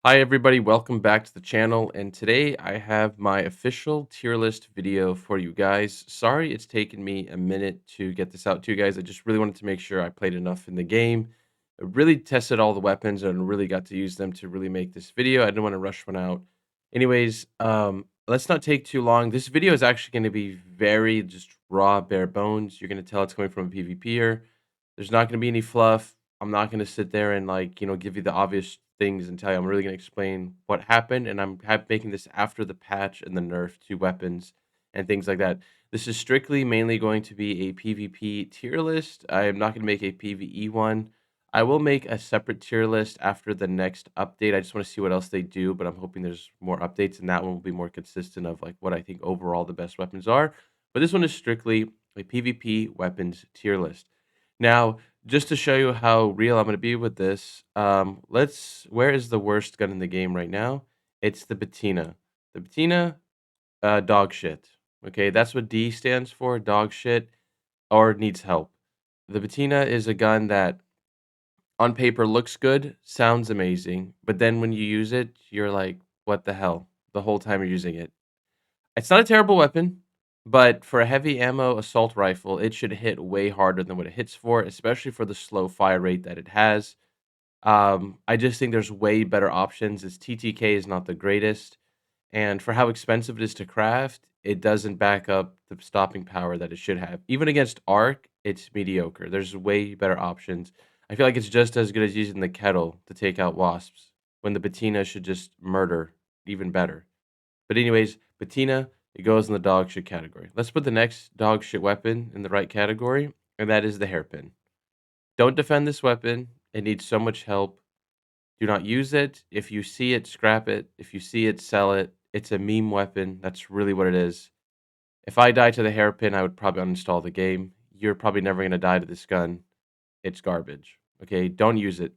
Hi everybody, welcome back to the channel, and today I have my official tier list video for you guys. Sorry it's taken me a minute to get this out to you guys. I just really wanted to make sure I played enough in the game. I really tested all the weapons and really got to use them to really make this video. I didn't want to rush one out. Anyways, let's not take too long. This video is actually going to be very just raw, bare bones. You're going to tell it's coming from a PvPer. There's not going to be any fluff. I'm not gonna sit there and, give you the obvious things and tell you. I'm really gonna explain what happened, and making this after the patch and the nerf to weapons and things like that. This is strictly mainly going to be a PvP tier list. I am not gonna make a PvE one. I will make a separate tier list after the next update. I just wanna see what else they do, but I'm hoping there's more updates, and that one will be more consistent of, like, what I think overall the best weapons are. But this one is strictly a PvP weapons tier list. Now, just to show you how real I'm gonna be with this, where is the worst gun in the game right now? It's the Patina. The Patina, dog shit. Okay, that's what D stands for, dog shit, or needs help. The Patina is a gun that on paper looks good, sounds amazing, but then when you use it, you're like, what the hell? The whole time you're using it. It's not a terrible weapon, but for a heavy ammo assault rifle, it should hit way harder than what it hits for, especially for the slow fire rate that it has. I just think there's way better options. Its TTK is not the greatest, and for how expensive it is to craft, it doesn't back up the stopping power that it should have. Even against Arc, it's mediocre. There's way better options. I feel like it's just as good as using the kettle to take out wasps, when the patina should just murder even better. But anyways, patina, it goes in the dog shit category. Let's put the next dog shit weapon in the right category, and that is the hairpin. Don't defend this weapon. It needs so much help. Do not use it. If you see it, scrap it. If you see it, sell it. It's a meme weapon. That's really what it is. If I die to the hairpin, I would probably uninstall the game. You're probably never going to die to this gun. It's garbage. Okay, don't use it.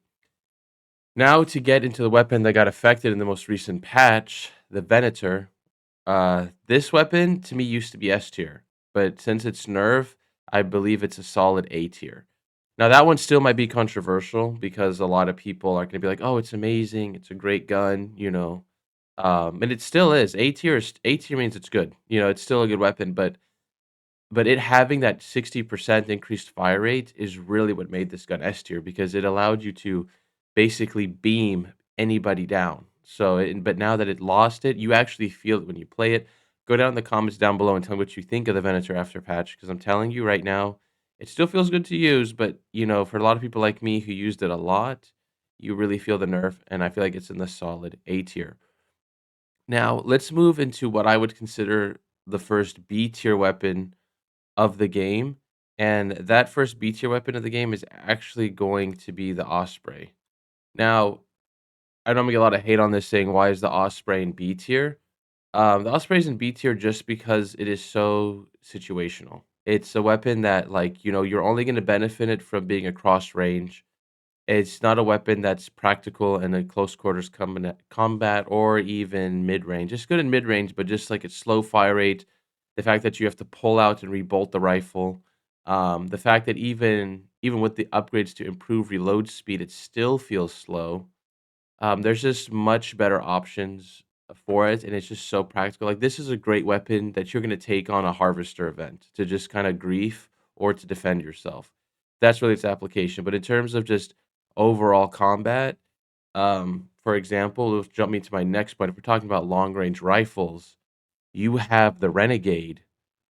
Now to get into the weapon that got affected in the most recent patch, the Venator. This weapon to me used to be S tier, but since it's nerf, I believe it's a solid A tier. Now that one still might be controversial because a lot of people are gonna be like, "Oh, it's amazing, it's a great gun," and it still is. A tier means it's good. It's still a good weapon, but it having that 60% increased fire rate is really what made this gun S tier because it allowed you to basically beam anybody down. But now that it lost it, you actually feel it when you play it. Go down in the comments down below and tell me what you think of the Venator after patch because I'm telling you right now, it still feels good to use, but for a lot of people like me who used it a lot, you really feel the nerf, and I feel like it's in the solid A tier. Now, let's move into what I would consider the first B tier weapon of the game, and that first B tier weapon of the game is actually going to be the Osprey. Now, I know I'm gonna get a lot of hate on this saying, "Why is the Osprey in B tier?" The Osprey is in B tier just because it is so situational. It's a weapon that, you're only gonna benefit it from being across range. It's not a weapon that's practical in a close quarters combat or even mid-range. It's good in mid-range, but just like its slow fire rate, the fact that you have to pull out and rebolt the rifle, the fact that even with the upgrades to improve reload speed, it still feels slow. There's just much better options for it, and it's just so practical. Like, this is a great weapon that you're gonna take on a harvester event to just kinda grief or to defend yourself. That's really its application, but in terms of just overall combat, for example, it'll jump me to my next point. If we're talking about long range rifles, you have the Renegade,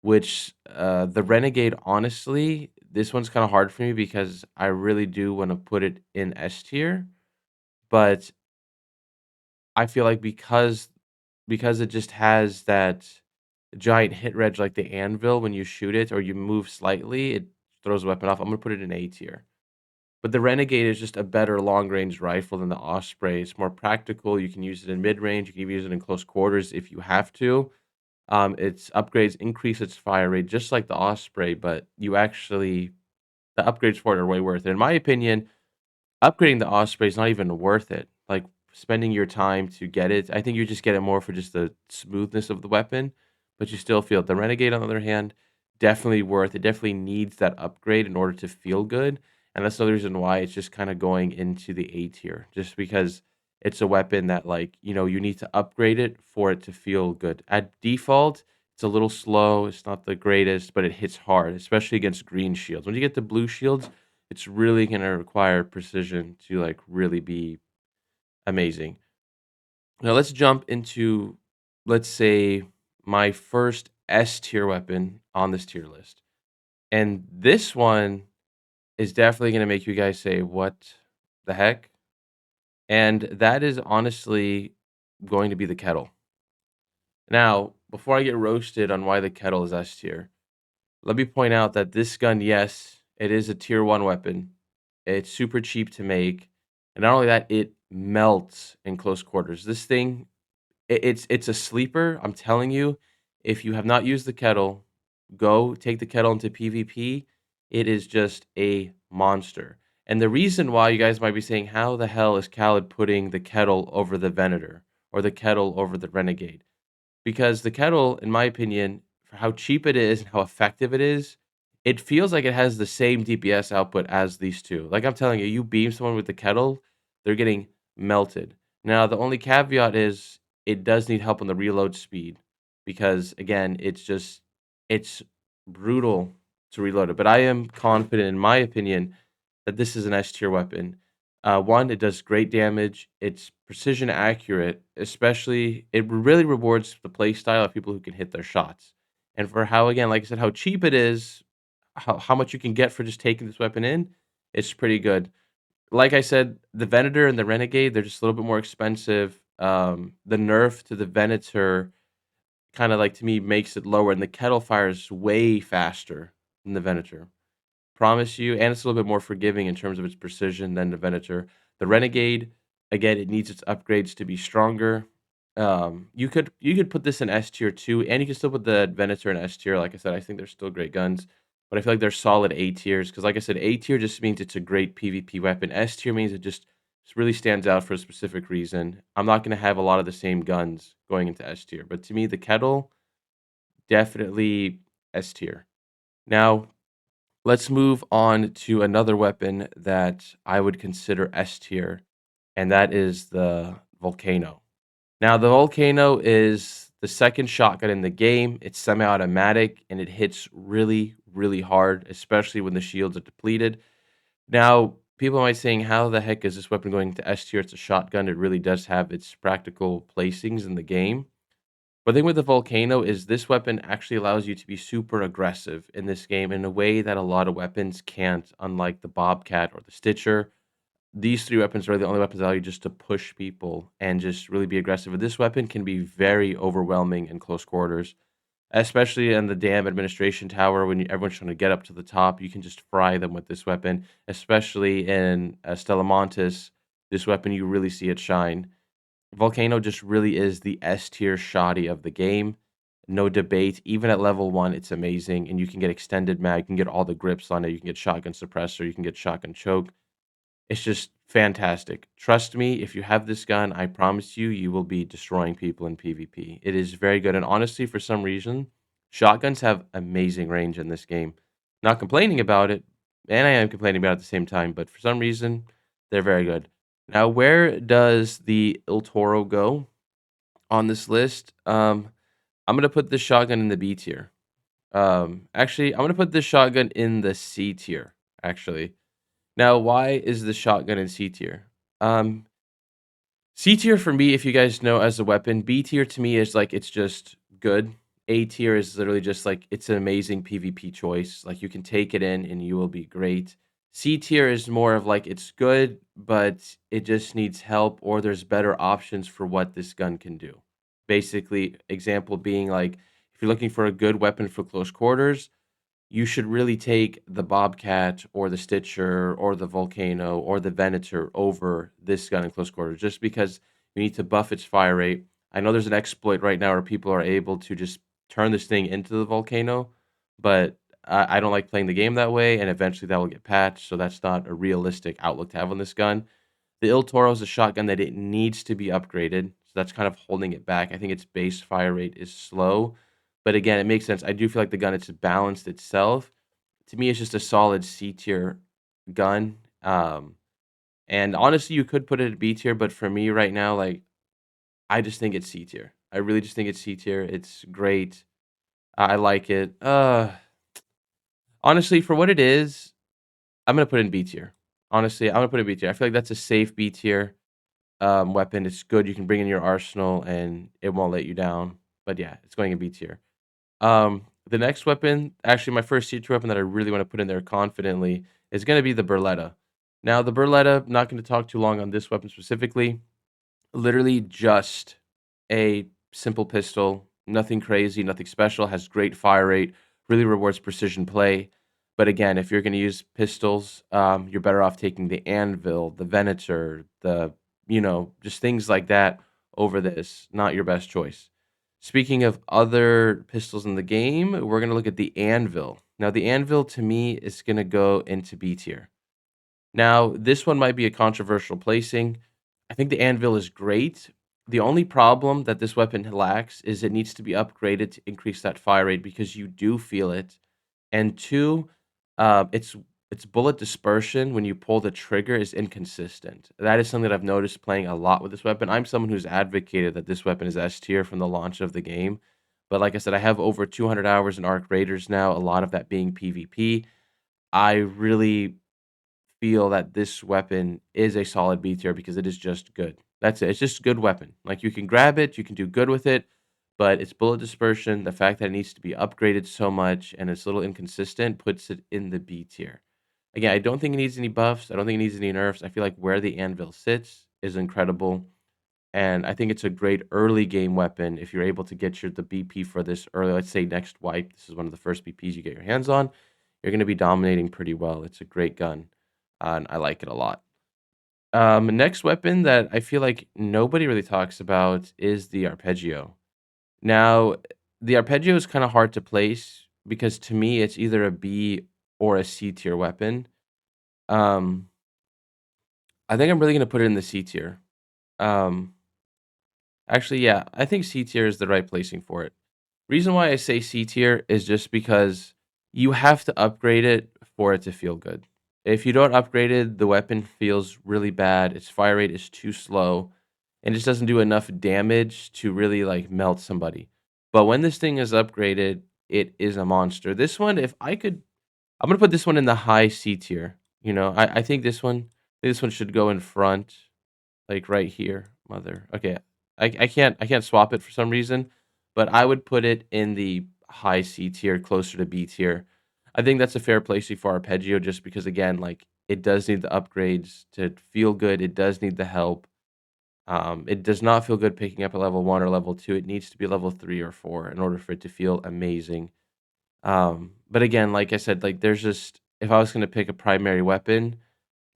which, the Renegade, honestly, this one's kinda hard for me because I really do wanna put it in S tier, but I feel like because it just has that giant hit reg like the anvil when you shoot it or you move slightly, it throws the weapon off. I'm gonna put it in A tier. But the Renegade is just a better long range rifle than the Osprey. It's more practical. You can use it in mid range. You can even use it in close quarters if you have to. Its upgrades increase its fire rate just like the Osprey, but the upgrades for it are way worth it. In my opinion, upgrading the Osprey is not even worth it. Like, spending your time to get it, I think you just get it more for just the smoothness of the weapon, but you still feel it. The Renegade, on the other hand, definitely worth it. Definitely needs that upgrade in order to feel good, and that's another reason why it's just kinda going into the A tier, just because it's a weapon that, like, you need to upgrade it for it to feel good. At default, it's a little slow, it's not the greatest, but it hits hard, especially against green shields. When you get the blue shields, it's really gonna require precision to, like, really be amazing. Now let's jump into, let's say, my first S tier weapon on this tier list. And this one is definitely gonna make you guys say, "What the heck?" And that is honestly going to be the kettle. Now, before I get roasted on why the kettle is S tier, let me point out that this gun, yes, it is a tier 1 weapon. It's super cheap to make, and not only that, it melts in close quarters. This thing, it's a sleeper, I'm telling you. If you have not used the kettle, go take the kettle into PvP. It is just a monster. And the reason why you guys might be saying, "How the hell is Khaled putting the kettle over the Venator or the kettle over the Renegade?" Because the kettle, in my opinion, for how cheap it is and how effective it feels like it has the same DPS output as these 2. Like I'm telling you, you beam someone with the kettle, they're getting melted. Now, the only caveat is it does need help on the reload speed because again, it's brutal to reload it. But I am confident, in my opinion, that this is an S tier weapon. One, it does great damage. It's precision accurate, especially it really rewards the play style of people who can hit their shots. And for how, again, like I said, how cheap it is, how much you can get for just taking this weapon in, it's pretty good. Like I said, the Venator and the Renegade, they're just a little bit more expensive. The nerf to the Venator kind of like to me makes it lower, and the kettle fires way faster than the Venator. Promise you, and it's a little bit more forgiving in terms of its precision than the Venator. The Renegade, again, it needs its upgrades to be stronger. You could put this in S tier too, and you can still put the Venator in S tier. Like I said, I think they're still great guns, but I feel like they're solid A tiers because, like I said, A tier just means it's a great PvP weapon. S tier means it just really stands out for a specific reason. I'm not going to have a lot of the same guns going into S tier, but to me, the Kettle definitely S tier. Now, let's move on to another weapon that I would consider S tier, and that is the Volcano. Now, the Volcano is the second shotgun in the game. It's semi-automatic and it hits really, really hard, especially when the shields are depleted. Now, people might saying, "How the heck is this weapon going to S tier? It's a shotgun." It really does have its practical placings in the game. But the thing with the Volcano is this weapon actually allows you to be super aggressive in this game in a way that a lot of weapons can't, unlike the Bobcat or the Stitcher. These 3 weapons are the only weapons that allow you just to push people and just really be aggressive. But this weapon can be very overwhelming in close quarters, especially in the damn administration tower when everyone's trying to get up to the top. You can just fry them with this weapon, especially in Stellamontis. This weapon, you really see it shine. Volcano just really is the S tier shoddy of the game. No debate. Even at level 1, it's amazing, and you can get extended mag, you can get all the grips on it, you can get shotgun suppressor, you can get shotgun choke. It's just fantastic. Trust me, if you have this gun, I promise you, you will be destroying people in PvP. It is very good, and honestly, for some reason, shotguns have amazing range in this game. Not complaining about it, and I am complaining about it at the same time, but for some reason, they're very good. Now, where does the Il Toro go on this list? I'm gonna put this shotgun in the B tier. Actually, I'm gonna put this shotgun in the C tier. Actually, now why is the shotgun in C tier? Um, C tier for me, if you guys know as a weapon, B tier to me is like it's just good. A tier is literally just like it's an amazing PvP choice. Like you can take it in and you will be great. C tier is more of like it's good, but it just needs help or there's better options for what this gun can do. Basically, example being like if you're looking for a good weapon for close quarters, you should really take the Bobcat or the Stitcher or the Volcano or the Venator over this gun in close quarters, just because you need to buff its fire rate. I know there's an exploit right now where people are able to just turn this thing into the Volcano, but I don't like playing the game that way, and eventually that will get patched, so that's not a realistic outlook to have on this gun. The Il Toro is a shotgun that it needs to be upgraded, so that's kind of holding it back. I think its base fire rate is slow, but again, it makes sense. I do feel like the gun it's balanced itself. To me, it's just a solid C tier gun. And honestly, you could put it at B tier, but for me right now, like I just think it's C tier. I really just think it's C tier. It's great. I like it. Honestly, for what it is, I'm gonna put it in B tier. Honestly, I'm gonna put it in B tier. I feel like that's a safe B tier weapon. It's good. You can bring in your arsenal and it won't let you down. But yeah, it's going in B tier. The next weapon, actually my first C tier weapon that I really want to put in there confidently is gonna be the Berletta. Now the Berletta, not gonna talk too long on this weapon specifically. Literally just a simple pistol, nothing crazy, nothing special, has great fire rate, really rewards precision play. But again, if you're going to use pistols, you're better off taking the Anvil, the Venator, just things like that over this. Not your best choice. Speaking of other pistols in the game, we're going to look at the Anvil. Now, the Anvil to me is going to go into B tier. Now, this one might be a controversial placing. I think the anvil is great. The only problem that this weapon lacks is it needs to be upgraded to increase that fire rate because you do feel it. And two, its bullet dispersion when you pull the trigger is inconsistent. That is something that I've noticed playing a lot with this weapon. I'm someone who's advocated that this weapon is S tier from the launch of the game. But like I said, I have over 200 hours in Arc Raiders now, a lot of that being PvP. I really feel that this weapon is a solid B tier because it is just good. That's it. It's just a good weapon. Like you can grab it, you can do good with it, but its bullet dispersion, the fact that it needs to be upgraded so much and it's a little inconsistent puts it in the B tier. Again, I don't think it needs any buffs. I don't think it needs any nerfs. I feel like where the anvil sits is incredible. And I think it's a great early game weapon if you're able to get the BP for this early. Let's say next wipe, this is one of the first BPs you get your hands on. You're going to be dominating pretty well. It's a great gun, and I like it a lot. Next weapon that I feel like nobody really talks about is the arpeggio. Now, the arpeggio is kind of hard to place because to me it's either a B or a C tier weapon. Um, I think I'm really going to put it in the C tier. Um, Actually, yeah, I think C tier is the right placing for it. Reason why I say C tier is just because you have to upgrade it for it to feel good. If you don't upgrade it, the weapon feels really bad. Its fire rate is too slow and just doesn't do enough damage to really like melt somebody. But when this thing is upgraded, it is a monster. This one, if I could, I'm gonna put this one in the high C tier. I think this one should go in front, like right here. Mother. Okay. I can't swap it for some reason, but I would put it in the high C tier, closer to B tier. I think that's a fair placing for Arpeggio just because again, like it does need the upgrades to feel good. It does need the help. It does not feel good picking up a level 1 or level 2. It needs to be level 3 or 4 in order for it to feel amazing. But again, like I said, like there's just if I was gonna pick a primary weapon,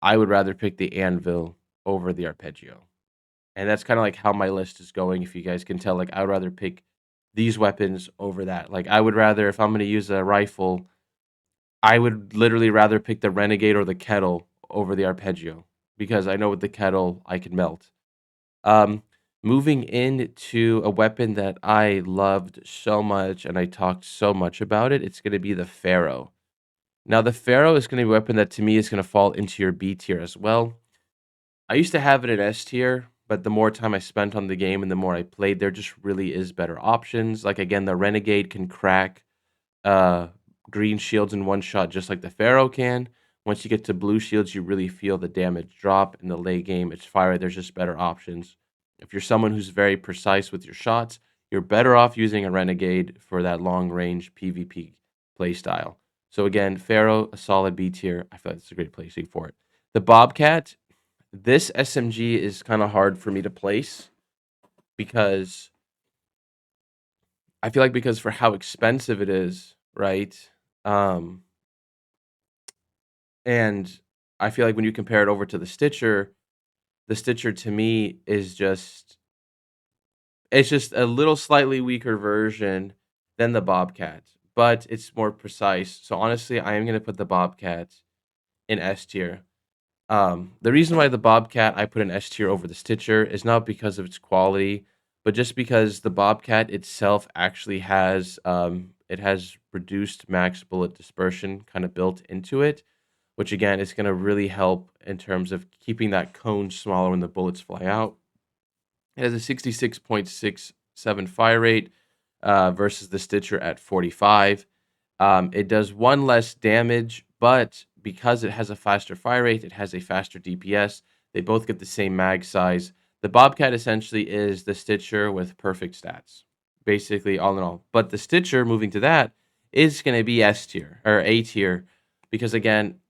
I would rather pick the anvil over the arpeggio. And that's kinda like how my list is going, if you guys can tell, like, I would rather pick these weapons over that. Like, I would rather if I'm gonna use a rifle, I would literally rather pick the Renegade or the Kettle over the Arpeggio, because I know with the Kettle, I can melt. Um, Moving into a weapon that I loved so much and I talked so much about it, it's gonna be the Pharaoh. Now, the Pharaoh is gonna be a weapon that to me is gonna fall into your B tier as well. I used to have it in S tier, but the more time I spent on the game and the more I played, there just really is better options. Like again, the Renegade can crack uh green shields in one shot just like the Pharaoh can. Once you get to blue shields, you really feel the damage drop in the late game. It's fire. There's just better options. If you're someone who's very precise with your shots, you're better off using a Renegade for that long range PvP play style. So again, Pharaoh, a solid B tier. I feel like it's a great placing for it. The Bobcat, this SMG is kinda hard for me to place because I feel like because for how expensive it is, right? Um, and I feel like when you compare it over to the Stitcher to me is just it's just a little slightly weaker version than the Bobcat, but it's more precise. So honestly, I am gonna put the Bobcat in S tier. The reason why the Bobcat I put an S tier over the Stitcher is not because of its quality, but just because the Bobcat itself actually has it has reduced max bullet dispersion kind of built into it, which again is going to really help in terms of keeping that cone smaller when the bullets fly out. It has a 66.67 fire rate versus the Stitcher at 45. It does one less damage, but because it has a faster fire rate, it has a faster DPS. They both get the same mag size. The Bobcat essentially is the Stitcher with perfect stats, basically all in all. But the Stitcher, moving to that, is going to be S tier or A tier, because again,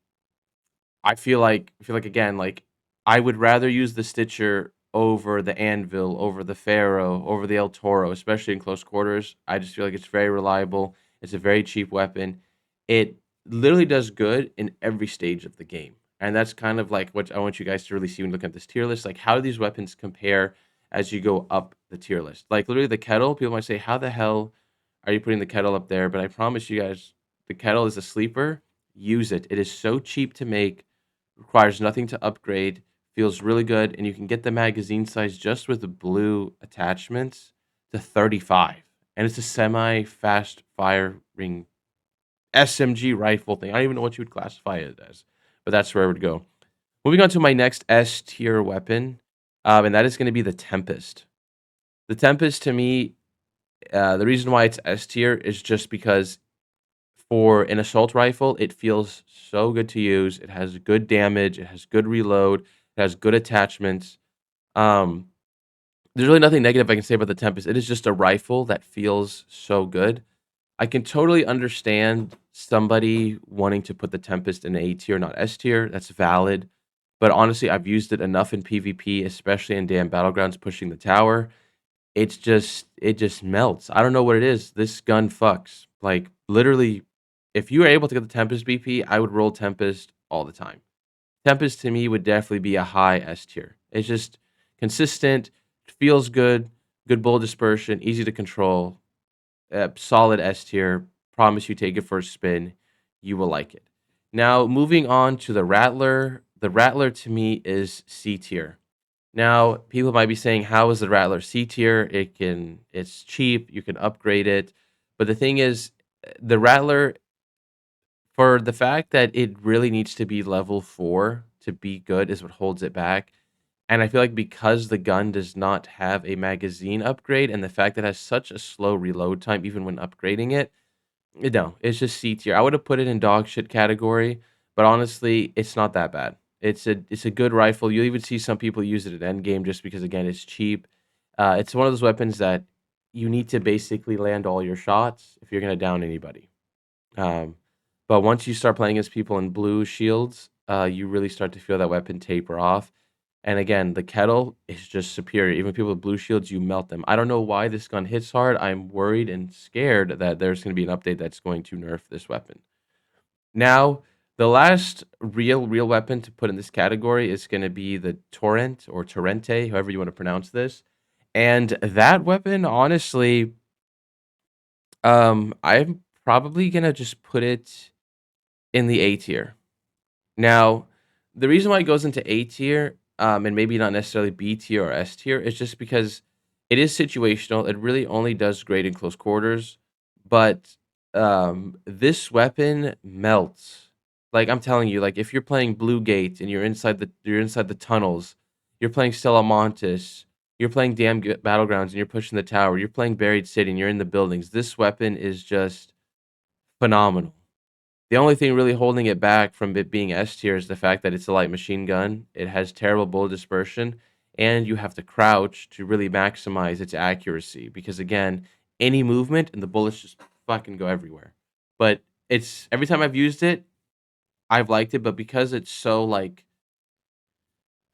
I feel like again, like I would rather use the Stitcher over the Anvil, over the Pharaoh, over the El Toro, especially in close quarters. I just feel like it's very reliable. It's a very cheap weapon. It literally does good in every stage of the game. And that's kind of like what I want you guys to really see when looking at this tier list. Like, how do these weapons compare as you go up the tier list? Like, literally, the kettle, people might say, how the hell are you putting the kettle up there? But I promise you guys, the kettle is a sleeper. Use it. It is so cheap to make, requires nothing to upgrade, feels really good, and you can get the magazine size just with the blue attachments to 35. And it's a semi-fast firing SMG rifle thing. I don't even know what you would classify it as, but that's where I would go. Moving on to my next S tier weapon, and that is going to be the Tempest. The Tempest, to me, the reason why it's S tier is just because for an assault rifle, it feels so good to use. It has good damage, it has good reload, it has good attachments. Um, there's really nothing negative I can say about the Tempest. It is just a rifle that feels so good. I can totally understand somebody wanting to put the Tempest in A tier, not S tier. That's valid. But honestly, I've used it enough in PvP, especially in damn battlegrounds pushing the tower. It just melts. I don't know what it is. This gun fucks. Like literally, if you were able to get the Tempest BP, I would roll Tempest all the time. Tempest to me would definitely be a high S tier. It's just consistent, feels good, good bullet dispersion, easy to control, solid S tier. Promise you take it for a spin, you will like it. Now moving on to the Rattler. The Rattler to me is C tier. Now, people might be saying, "How is the Rattler C tier? It's cheap. You can upgrade it." But the thing is, the Rattler, for the fact that it really needs to be level 4 to be good, is what holds it back. And I feel like because the gun does not have a magazine upgrade, and the fact that it has such a slow reload time, even when upgrading it, no, it's just C tier. I would have put it in dog shit category, but honestly, it's not that bad. It's a good rifle. You'll even see some people use it at endgame just because again it's cheap. It's one of those weapons that you need to basically land all your shots if you're gonna down anybody. Um, but once you start playing as people in blue shields, you really start to feel that weapon taper off. And again, the kettle is just superior. Even people with blue shields, you melt them. I don't know why this gun hits hard. I'm worried and scared that there's going to be an update that's going to nerf this weapon. Now, the last real weapon to put in this category is going to be the Torrent or Torrente, however you want to pronounce this. And that weapon, honestly, I'm probably gonna just put it in the A tier. Now, the reason why it goes into A tier, and maybe not necessarily B tier or S tier, is just because it is situational. It really only does great in close quarters, but this weapon melts. Like I'm telling you, like if you're playing Blue Gate and you're inside the tunnels, you're playing Stella Montes, you're playing Battlegrounds, and you're pushing the tower. You're playing Buried City, and you're in the buildings. This weapon is just phenomenal. The only thing really holding it back from it being S tier is the fact that it's a light machine gun. It has terrible bullet dispersion, and you have to crouch to really maximize its accuracy. Because again, any movement and the bullets just fucking go everywhere. But it's every time I've used it, I've liked it. But because it's so like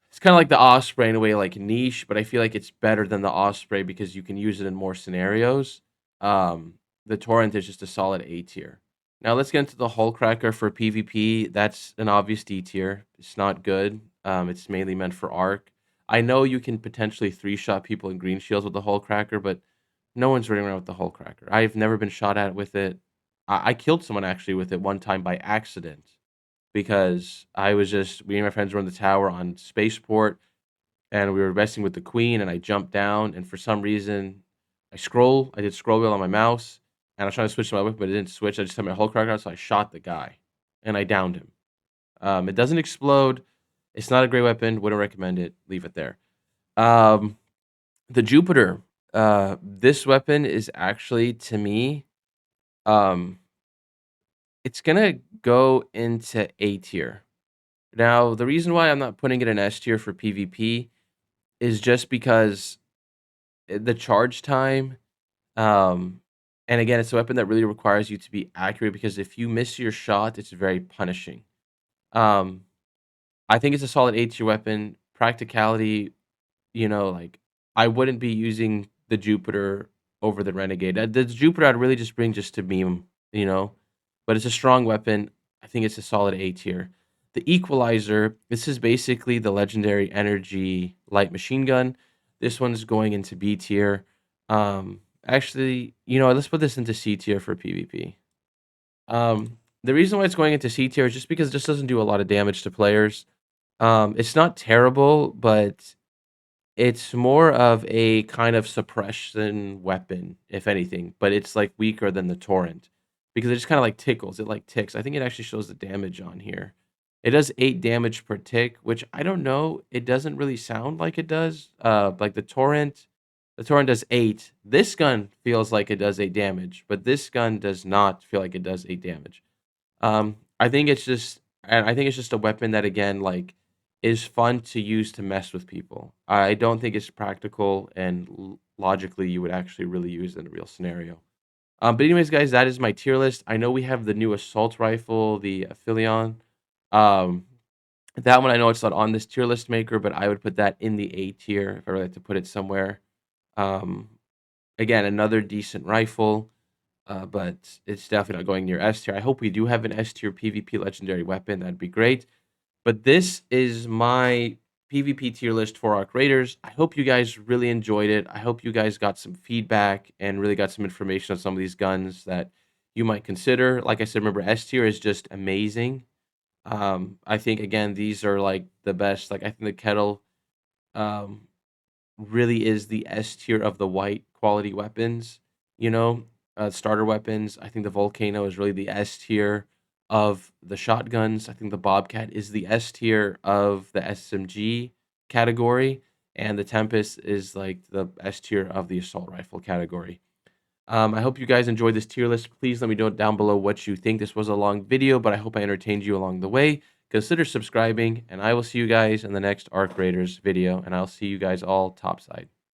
it's kind of like the Osprey in a way, like niche. But I feel like it's better than the Osprey because you can use it in more scenarios. Um, the Torrent is just a solid A tier. Now let's get into the Hull Cracker for PvP. That's an obvious D tier. It's not good. It's mainly meant for Arc. I know you can potentially three-shot people in green shields with the Hull Cracker, but no one's running around with the Hull Cracker. I've never been shot at with it. I killed someone actually with it one time by accident because I was just me and my friends were in the tower on Spaceport and we were messing with the queen and I jumped down and for some reason I did scroll wheel on my mouse and I was trying to switch to my weapon but it didn't switch. I just had my Hull Cracker out, so I shot the guy and I downed him. It doesn't explode. It's not a great weapon. Wouldn't recommend it. Leave it there. Um, the Jupiter. This weapon is actually to me, um, it's gonna go into A tier. Now, the reason why I'm not putting it in S tier for PvP is just because the charge time. Um, and again, it's a weapon that really requires you to be accurate because if you miss your shot, it's very punishing. Um, I think it's a solid A tier weapon. Practicality, like I wouldn't be using the Jupiter over the Renegade. The Jupiter I'd really just bring just to meme, you know, but it's a strong weapon. I think it's a solid A tier. The Equalizer, this is basically the legendary energy light machine gun. This one's going into B tier. Actually, let's put this into C tier for PvP. The reason why it's going into C tier is just because it just doesn't do a lot of damage to players. It's not terrible, but it's more of a kind of suppression weapon, if anything, but it's, like, weaker than the Torrent because it just kinda, like, tickles, it, like, ticks. I think it actually shows the damage on here. It does 8 damage per tick, which I don't know, it doesn't really sound like it does. Like, the Torrent does 8. This gun feels like it does 8 damage, but this gun does not feel like it does 8 damage. I think it's just a weapon that again, like, is fun to use to mess with people. I don't think it's practical and logically you would actually really use it in a real scenario. But anyways, guys, that is my tier list. I know we have the new assault rifle, the Aphelion. Um, that one I know it's not on this tier list maker, but I would put that in the A tier if I were like to put it somewhere. Um, Again, another decent rifle. But it's definitely not going near S tier. I hope we do have an S tier PvP legendary weapon. That'd be great. But this is my PvP tier list for Arc Raiders. I hope you guys really enjoyed it. I hope you guys got some feedback and really got some information on some of these guns that you might consider. Like I said, remember S tier is just amazing. I think again these are like the best. Like I think the kettle um, really is the S tier of the white quality weapons, you know, starter weapons. I think the Volcano is really the S tier of the shotguns. I think the Bobcat is the S tier of the SMG category, and the Tempest is like the S tier of the assault rifle category. I hope you guys enjoyed this tier list. Please let me know down below what you think. This was a long video, but I hope I entertained you along the way. Consider subscribing, and I will see you guys in the next Arc Raiders video, and I'll see you guys all topside.